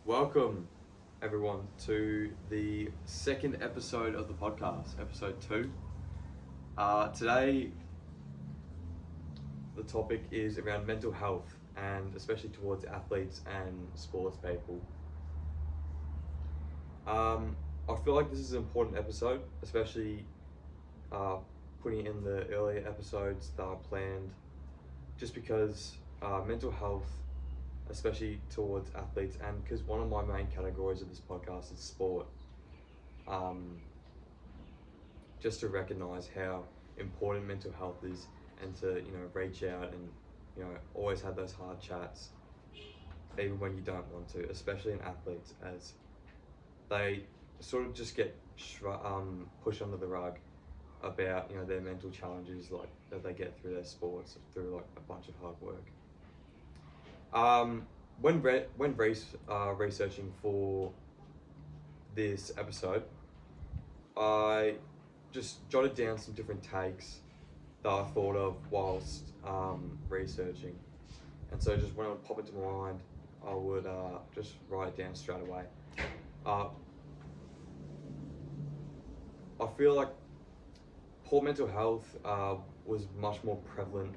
Welcome, everyone, to the second episode of the podcast, episode 2. Today, the topic is around mental health, and especially towards athletes and sports people. I feel like this is an important episode, especially putting in the earlier episodes that are planned, just because mental health, especially towards athletes, and because one of my main categories of this podcast is sport, just to recognize how important mental health is, and to reach out and always have those hard chats even when you don't want to, especially in athletes, as they sort of just get pushed under the rug about their mental challenges like that they get through their sports through like a bunch of hard work. When researching for this episode, I just jotted down some different takes that I thought of whilst researching, and so just when it would pop into my mind, I would just write it down straight away. I feel like poor mental health was much more prevalent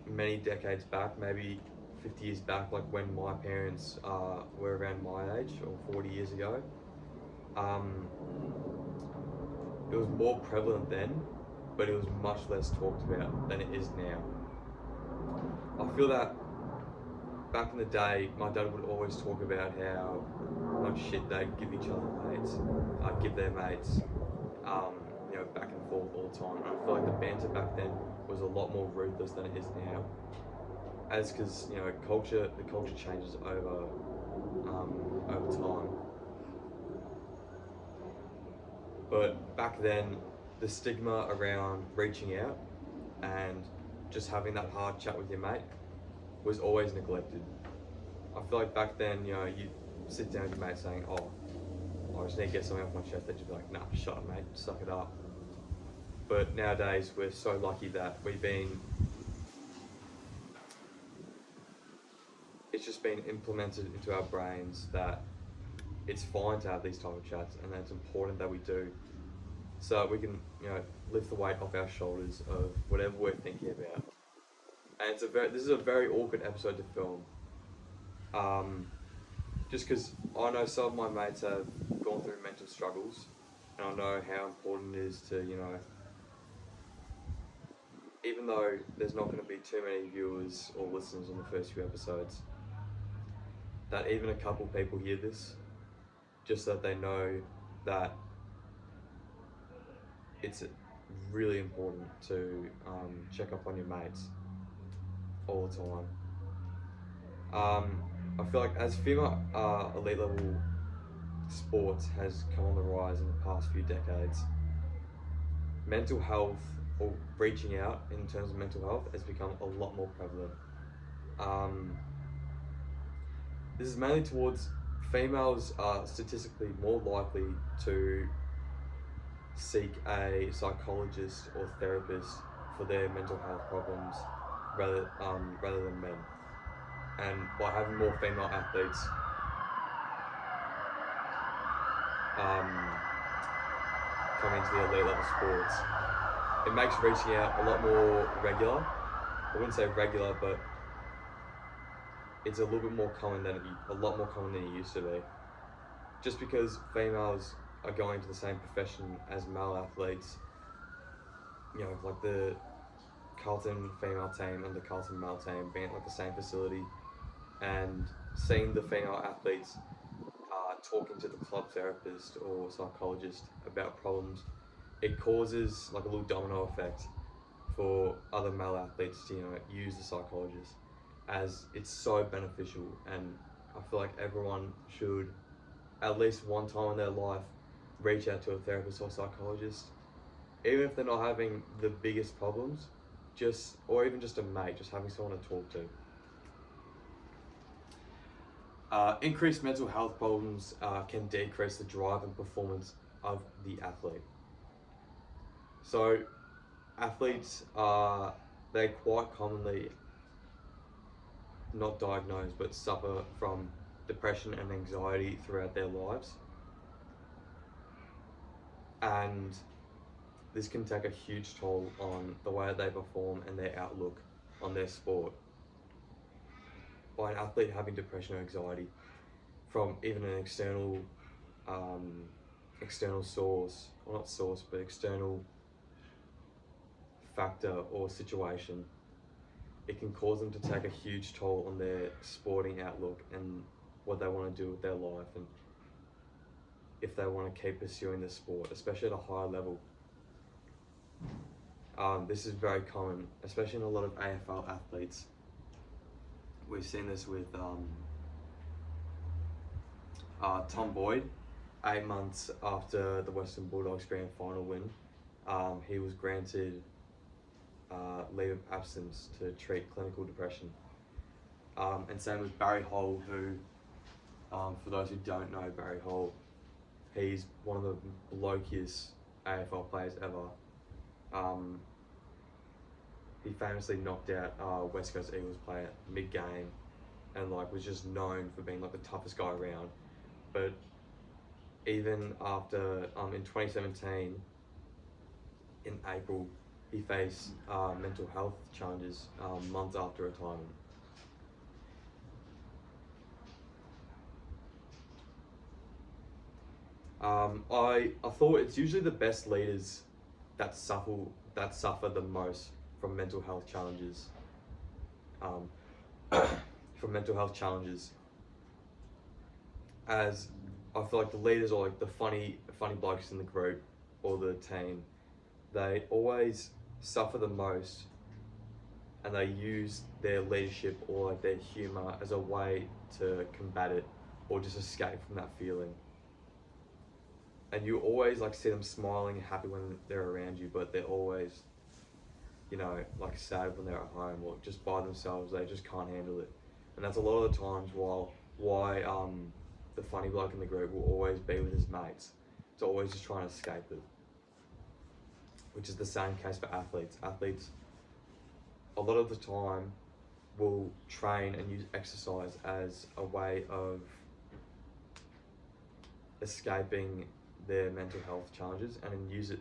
many decades back, maybe 50 years back, like when my parents were around my age, or 40 years ago. It was more prevalent then, but it was much less talked about than it is now. I feel that back in the day, my dad would always talk about how much shit they'd give each other mates, give their mates, back and forth all the time. And I feel like the banter back then was a lot more ruthless than it is now, as because the culture changes over time. But back then, the stigma around reaching out and just having that hard chat with your mate was always neglected. I feel like back then, you sit down with your mate saying, "Oh, I just need to get something off my chest," they'd just be like, "Nah, shut up, mate, suck it up." But nowadays, we're so lucky that it's just been implemented into our brains that it's fine to have these type of chats, and that it's important that we do, so we can lift the weight off our shoulders of whatever we're thinking about. And this is a very awkward episode to film, just because I know some of my mates have gone through mental struggles, and I know how important it is to even though there's not going to be too many viewers or listeners on the first few episodes, that even a couple people hear this, just so that they know that it's really important to check up on your mates all the time. I feel like as female elite level sports has come on the rise in the past few decades, mental health, or reaching out in terms of mental health, has become a lot more prevalent. This is mainly towards females are statistically more likely to seek a psychologist or therapist for their mental health problems rather than men. And by having more female athletes come into the elite level sports, it makes reaching out a lot more regular. I wouldn't say regular, but it's a lot more common than it used to be. Just because females are going to the same profession as male athletes, like the Carlton female team and the Carlton male team being at like the same facility, and seeing the female athletes talking to the club therapist or psychologist about problems, it causes like a little domino effect for other male athletes to use the psychologist, as it's so beneficial. And I feel like everyone should, at least one time in their life, reach out to a therapist or psychologist, even if they're not having the biggest problems, or even just a mate, just having someone to talk to. Increased mental health problems can decrease the drive and performance of the athlete. So athletes they quite commonly not diagnosed but suffer from depression and anxiety throughout their lives, and this can take a huge toll on the way they perform and their outlook on their sport. By an athlete having depression or anxiety from even an external source, or not source, but external factor or situation, it can cause them to take a huge toll on their sporting outlook and what they want to do with their life, and if they want to keep pursuing the sport, especially at a higher level. This is very common, especially in a lot of AFL athletes. We've seen this with Tom Boyd. 8 months after the Western Bulldogs grand final win, he was granted leave of absence to treat clinical depression. And same with Barry Hall, who, for those who don't know Barry Hall, he's one of the blokiest AFL players ever. He famously knocked out West Coast Eagles player mid-game, and was just known for being the toughest guy around. But even after, in 2017, in April, he faced mental health challenges months after retirement. I thought it's usually the best leaders that suffer the most from mental health challenges. As I feel like the leaders are the funny blokes in the group or the team. They always suffer the most, and they use their leadership or their humor as a way to combat it or just escape from that feeling. And you always see them smiling and happy when they're around you, but they're always, sad when they're at home or just by themselves. They just can't handle it, and that's a lot of the times why the funny bloke in the group will always be with his mates. It's always just trying to escape it, which is the same case for athletes. Athletes, a lot of the time, will train and use exercise as a way of escaping their mental health challenges, and then use it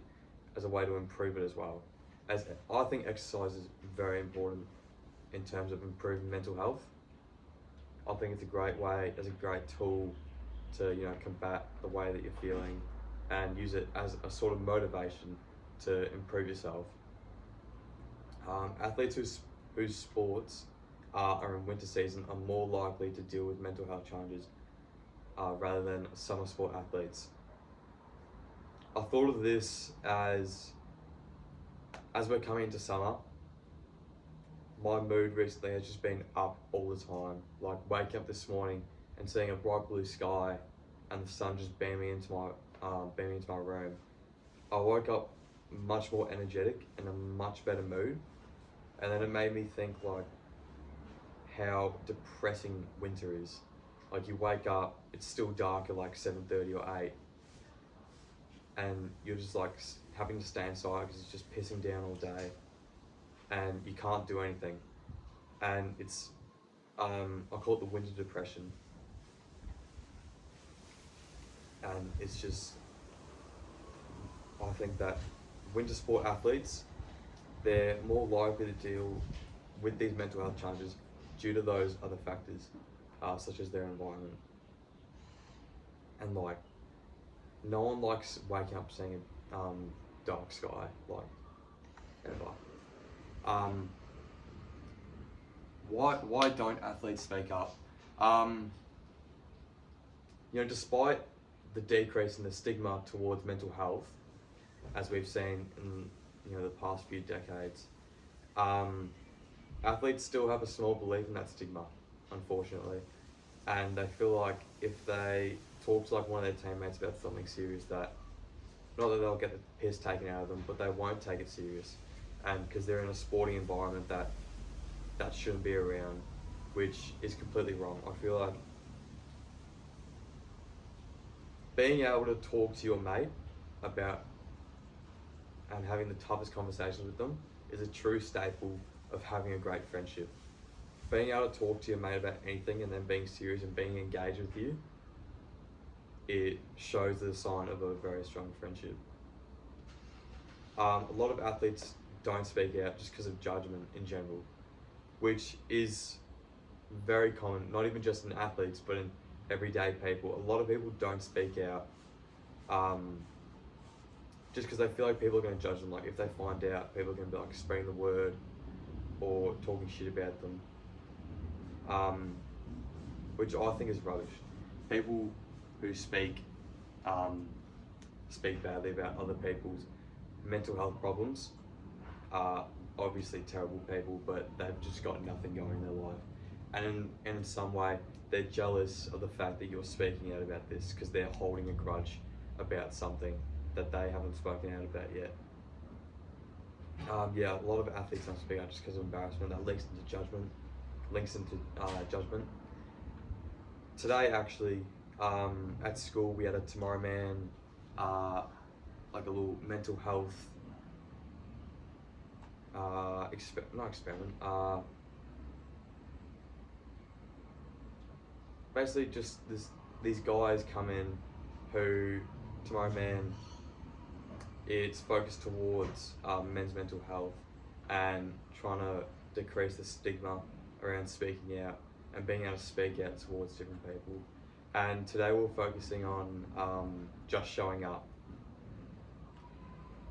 as a way to improve it as well. As I think exercise is very important in terms of improving mental health. I think it's a great tool to combat the way that you're feeling, and use it as a sort of motivation to improve yourself. Athletes whose sports are in winter season are more likely to deal with mental health challenges rather than summer sport athletes. I thought of this as we're coming into summer. My mood recently has just been up all the time. Waking up this morning and seeing a bright blue sky and the sun just beaming into my room. I woke up much more energetic and in a much better mood, and then it made me think how depressing winter is. You wake up, it's still dark at 7:30 or 8, and you're just having to stay inside because it's just pissing down all day, and you can't do anything. And it's I call it the winter depression, and it's just, I think that winter sport athletes, they're more likely to deal with these mental health challenges due to those other factors, such as their environment. And no one likes waking up seeing a dark sky, ever. Why don't athletes speak up? Despite the decrease in the stigma towards mental health, as we've seen in the past few decades, athletes still have a small belief in that stigma, unfortunately, and they feel like if they talk to one of their teammates about something serious, that not that they'll get the piss taken out of them, but they won't take it serious, and because they're in a sporting environment that shouldn't be around, which is completely wrong. I feel like being able to talk to your mate about and having the toughest conversations with them is a true staple of having a great friendship. being able to talk to your mate about anything and then being serious and being engaged with you, it shows the sign of a very strong friendship. A lot of athletes don't speak out just because of judgment in general, which is very common, not even just in athletes, but in everyday people. A lot of people don't speak out just because they feel like people are going to judge them. Like if they find out, people are going to be like spreading the word or talking shit about them, which I think is rubbish. People who speak badly about other people's mental health problems are obviously terrible people, but they've just got nothing going in their life. And in some way, they're jealous of the fact that you're speaking out about this because they're holding a grudge about something that they haven't spoken out about yet. Yeah, a lot of athletes don't speak out just because of embarrassment. That links into judgment. Today, actually, at school, we had a Tomorrow Man, like a little mental health basically just these guys come in who, Tomorrow Man, it's focused towards men's mental health and trying to decrease the stigma around speaking out and being able to speak out towards different people. And today we're focusing on just showing up.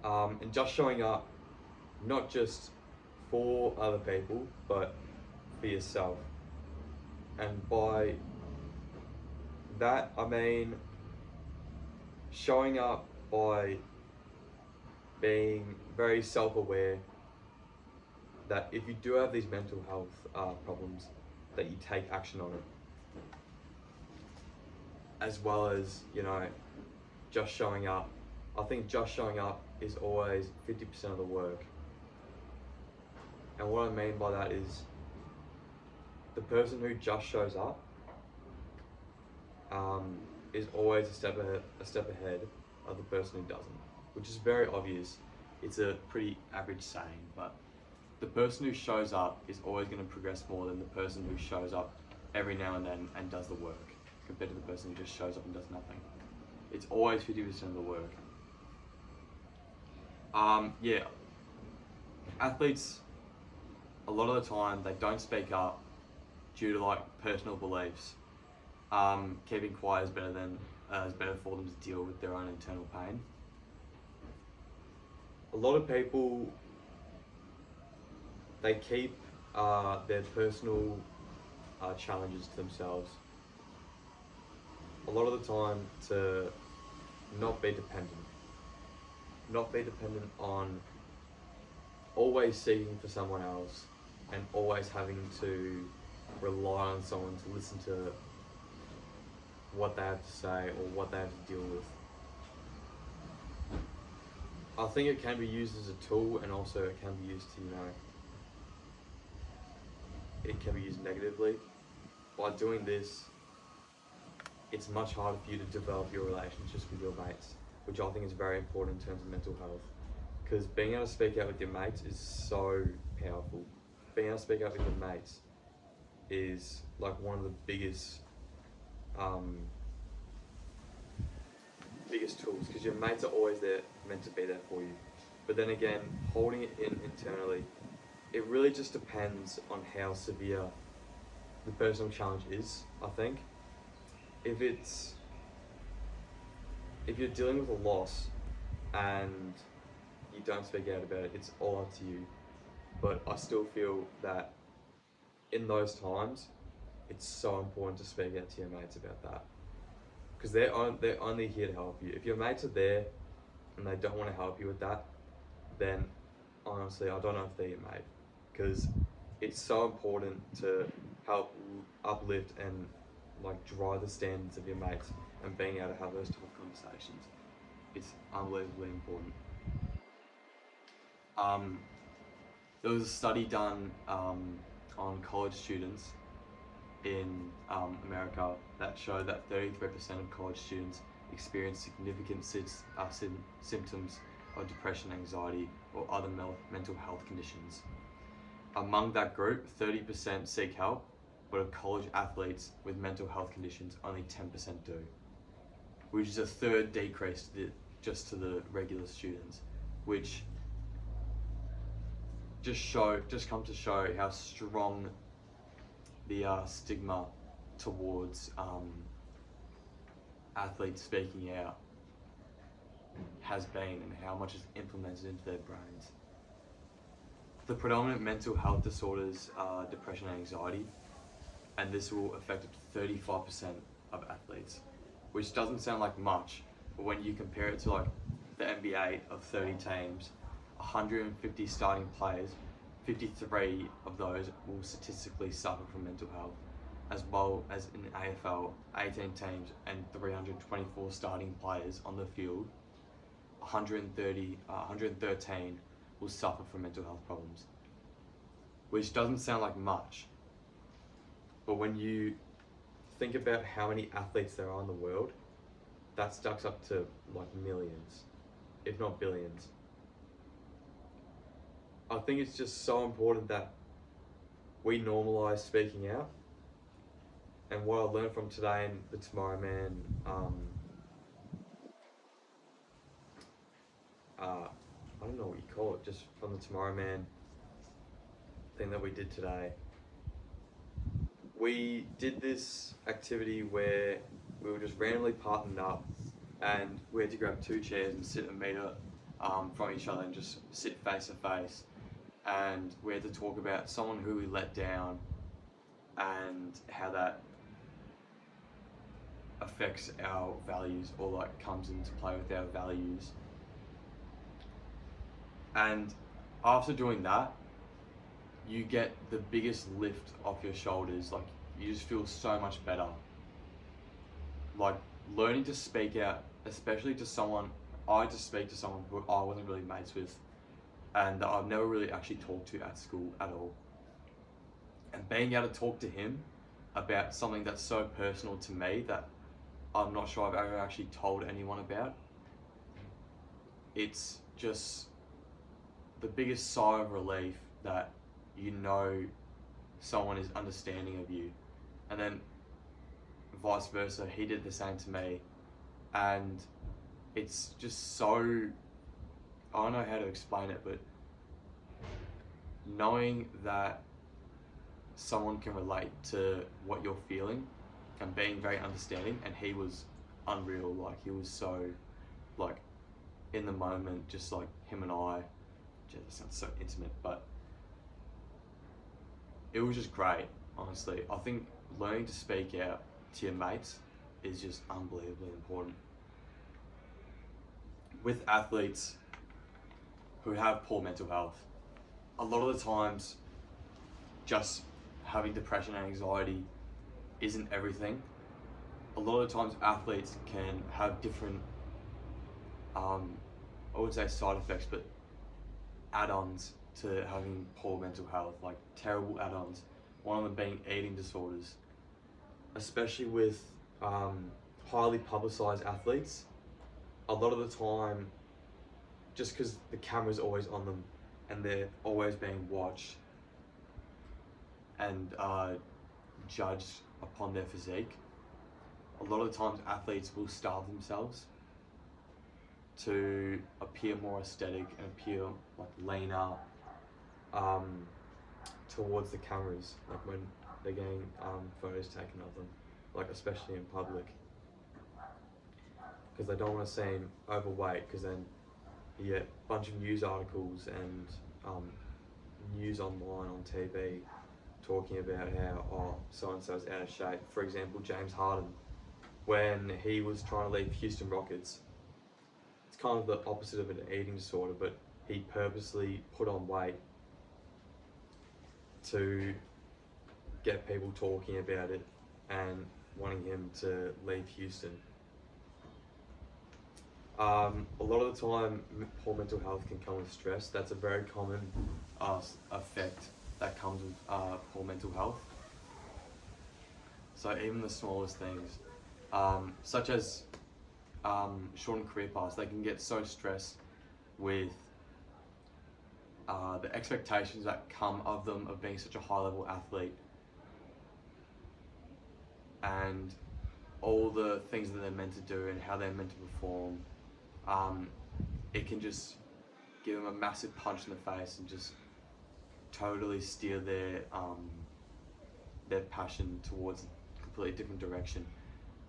And just showing up not just for other people, but for yourself. And by that, I mean showing up by being very self-aware that if you do have these mental health problems, that you take action on it. As well as, just showing up. I think just showing up is always 50% of the work. And what I mean by that is the person who just shows up is always a step ahead of the person who doesn't, which is very obvious. It's a pretty average saying, but the person who shows up is always going to progress more than the person who shows up every now and then and does the work, compared to the person who just shows up and does nothing. It's always 50% of the work. Yeah, athletes, a lot of the time, they don't speak up due to like personal beliefs. Keeping quiet is better for them to deal with their own internal pain. A lot of people, they keep their personal challenges to themselves. A lot of the time to not be dependent on always seeking for someone else and always having to rely on someone to listen to what they have to say or what they have to deal with. I think it can be used as a tool, and also it can be used to, it can be used negatively. By doing this, it's much harder for you to develop your relationships with your mates, which I think is very important in terms of mental health. Because being able to speak out with your mates is so powerful. Being able to speak out with your mates is like one of the biggest tools, because your mates are always meant to be there for you. But then again, holding it in internally, it really just depends on how severe the personal challenge is, I think. If you're dealing with a loss and you don't speak out about it, it's all up to you. But I still feel that in those times, it's so important to speak out to your mates about that, because they're only here to help you. If your mates are there and they don't want to help you with that, then honestly, I don't know if they're your mate, because it's so important to help uplift and like drive the standards of your mates, and being able to have those tough conversations. It's unbelievably important. There was a study done on college students in America that showed that 33% of college students experience significant symptoms of depression, anxiety, or other mental health conditions. Among that group, 30% seek help, but of college athletes with mental health conditions, only 10% do, which is a third decrease just to the regular students, which just comes to show how strong the stigma towards athletes speaking out has been, and how much is implemented into their brains. The predominant mental health disorders are depression and anxiety, and this will affect up to 35% of athletes, which doesn't sound like much, but when you compare it to like the NBA of 30 teams, 150 starting players, 53 of those will statistically suffer from mental health, as well as in AFL, 18 teams and 324 starting players on the field, 113 will suffer from mental health problems, which doesn't sound like much, but when you think about how many athletes there are in the world, that stacks up to like millions, if not billions. I think it's just so important that we normalise speaking out. And what I learned from today in the Tomorrow Man, I don't know what you call it, just from the Tomorrow Man thing that we did today. We did this activity where we were just randomly partnered up, and we had to grab 2 chairs and sit a metre from each other and just sit face to face. And we had to talk about someone who we let down and how that affects our values, or like comes into play with our values. And after doing that, you get the biggest lift off your shoulders. Like, you just feel so much better. Like, learning to speak out, especially to someone, I had to speak to someone who I wasn't really mates with, and that I've never really actually talked to at school at all. And being able to talk to him about something that's so personal to me that I'm not sure I've ever actually told anyone about, it's just the biggest sigh of relief that you know someone is understanding of you. And then vice versa, he did the same to me. And it's just so, I don't know how to explain it, but knowing that someone can relate to what you're feeling and being very understanding, and he was unreal. Like, he was so, like, in the moment, just like him and I, that sounds so intimate, but it was just great, honestly. I think learning to speak out to your mates is just unbelievably important. With athletes who have poor mental health, a lot of the times just having depression and anxiety isn't everything. A lot of the times athletes can have different, I would say side effects, but add-ons to having poor mental health, like terrible add-ons. One of them being eating disorders, especially with highly publicized athletes. A lot of the time, just because the camera's always on them and they're always being watched and judged upon their physique, a lot of the times athletes will starve themselves to appear more aesthetic and appear like leaner towards the cameras, like when they're getting photos taken of them, like especially in public, because they don't want to seem overweight, because then you get a bunch of news articles and news online on TV talking about how so-and-so's out of shape. For example, James Harden, when he was trying to leave Houston Rockets, it's kind of the opposite of an eating disorder, but he purposely put on weight to get people talking about it and wanting him to leave Houston. A lot of the time, poor mental health can come with stress. That's a very common effect that comes with poor mental health. So even the smallest things, such as shortened career paths, they can get so stressed with the expectations that come of them of being such a high level athlete, and all the things that they're meant to do and how they're meant to perform, it can just give them a massive punch in the face and just totally steer their passion towards a completely different direction,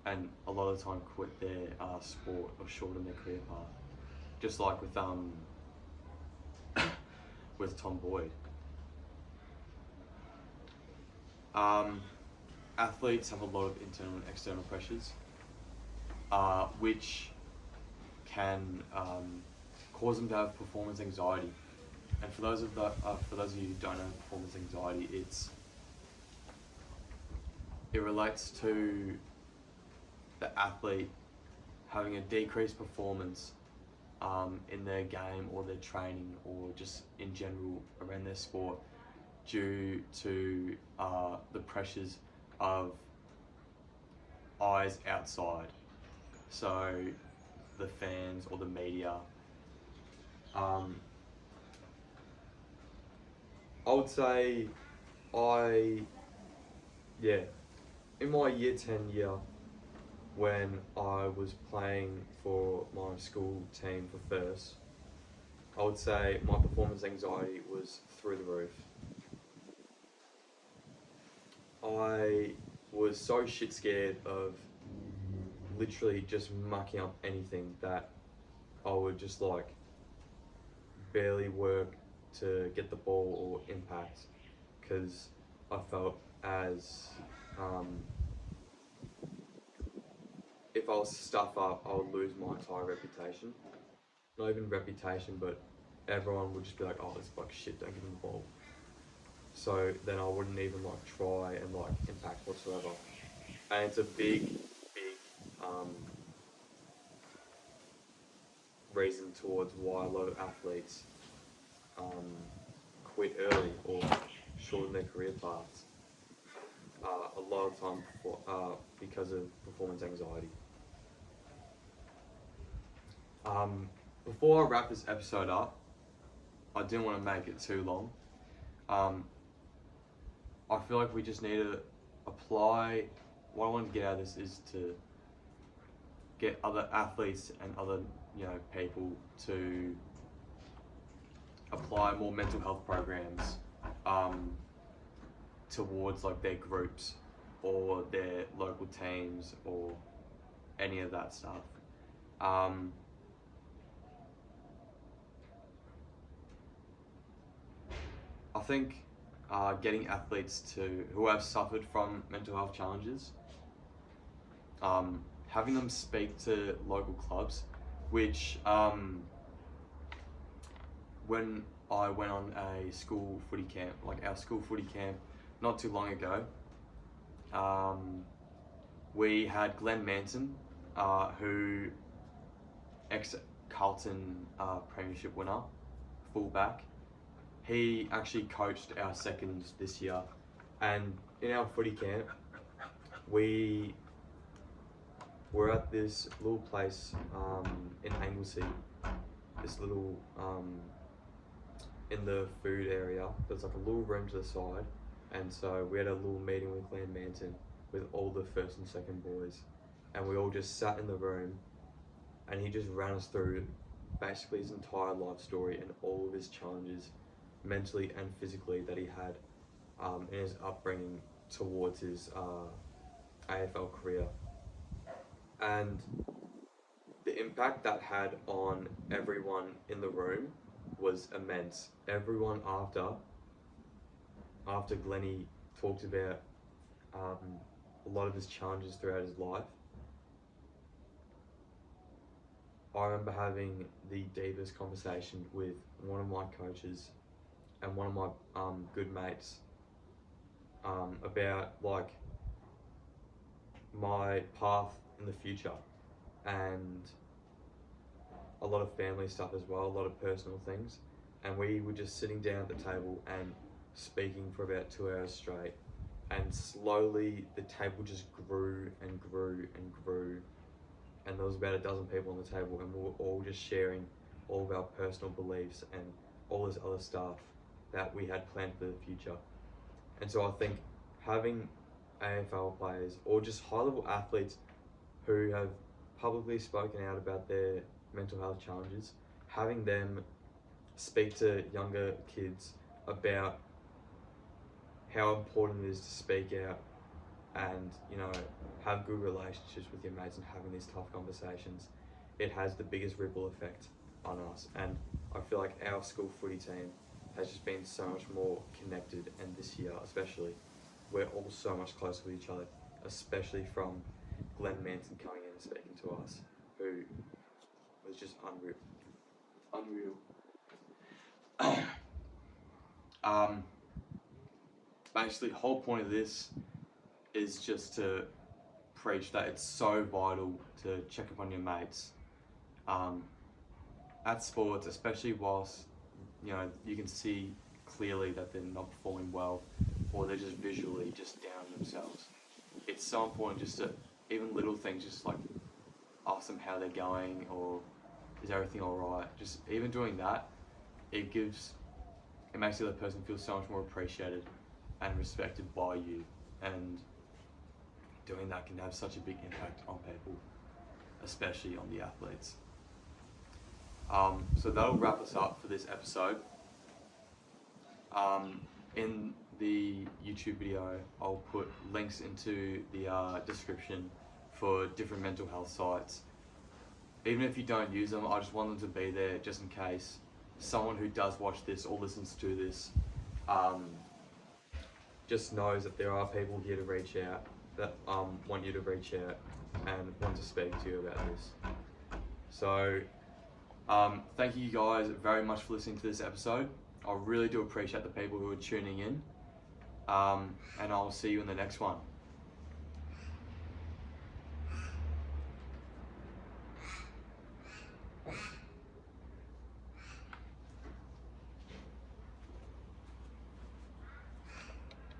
and a lot of the time quit their sport or shorten their career path, just like with Tom Boyd. Athletes have a lot of internal and external pressures, which can cause them to have performance anxiety. And for those of you who don't know performance anxiety, it relates to the athlete having a decreased performance in their game or their training or just in general around their sport due to the pressures of eyes outside. So the fans or the media. I would say in my year 10 year, when I was playing for my school team for first, I would say my performance anxiety was through the roof. I was so shit scared of literally just mucking up anything that I would just like barely work to get the ball or impact, because I felt as if I was to stuff up, I would lose my entire reputation. Not even reputation, but everyone would just be like, oh, this fuck shit, don't give him the ball. So then I wouldn't even like try and like impact whatsoever. And it's a big reason towards why a lot of athletes quit early or shorten their career paths. A lot of time because of performance anxiety. Before I wrap this episode up, I didn't want to make it too long. I feel like we just need to apply. What I want to get out of this is to get other athletes and other people to apply more mental health programs towards like their groups or their local teams or any of that stuff. I think getting athletes who have suffered from mental health challenges, having them speak to local clubs, which when I went on a school footy camp, like our school footy camp, not too long ago, we had Glenn Manson, who ex-Carlton premiership winner, fullback. He actually coached our seconds this year, and in our footy camp, we were at this little place in Anglesey, this little in the food area. There's like a little room to the side, and so we had a little meeting with Glenn Manson with all the first and second boys, and we all just sat in the room, and he just ran us through basically his entire life story and all of his challenges, mentally and physically, that he had in his upbringing towards his AFL career. And the impact that had on everyone in the room was immense. Everyone after Glennie talked about a lot of his challenges throughout his life, I remember having the deepest conversation with one of my coaches and one of my good mates about like my path in the future, and a lot of family stuff as well, a lot of personal things. And we were just sitting down at the table and speaking for about 2 hours straight, and slowly the table just grew and grew and grew, and there was about a dozen people on the table, and we were all just sharing all of our personal beliefs and all this other stuff that we had planned for the future. And so I think having AFL players or just high level athletes who have publicly spoken out about their mental health challenges, having them speak to younger kids about how important it is to speak out and, you know, have good relationships with your mates and having these tough conversations, it has the biggest ripple effect on us. And I feel like our school footy team has just been so much more connected, and this year especially, we're all so much closer with each other, especially from Glenn Manson coming in and speaking to us, who was just unreal. Basically, the whole point of this is just to preach that it's so vital to check up on your mates at sports, especially whilst, you know, you can see clearly that they're not performing well or they're just visually just down themselves. It's so important just to, even little things, just like ask them how they're going or is everything alright. Just even doing that, it makes the other person feel so much more appreciated and respected by you, and doing that can have such a big impact on people, especially on the athletes. So that'll wrap us up for this episode. In the YouTube video, I'll put links into the description for different mental health sites. Even if you don't use them, I just want them to be there just in case someone who does watch this or listens to this just knows that there are people here to reach out, that want you to reach out and want to speak to you about this. So thank you guys very much for listening to this episode. I really do appreciate the people who are tuning in, and I'll see you in the next one.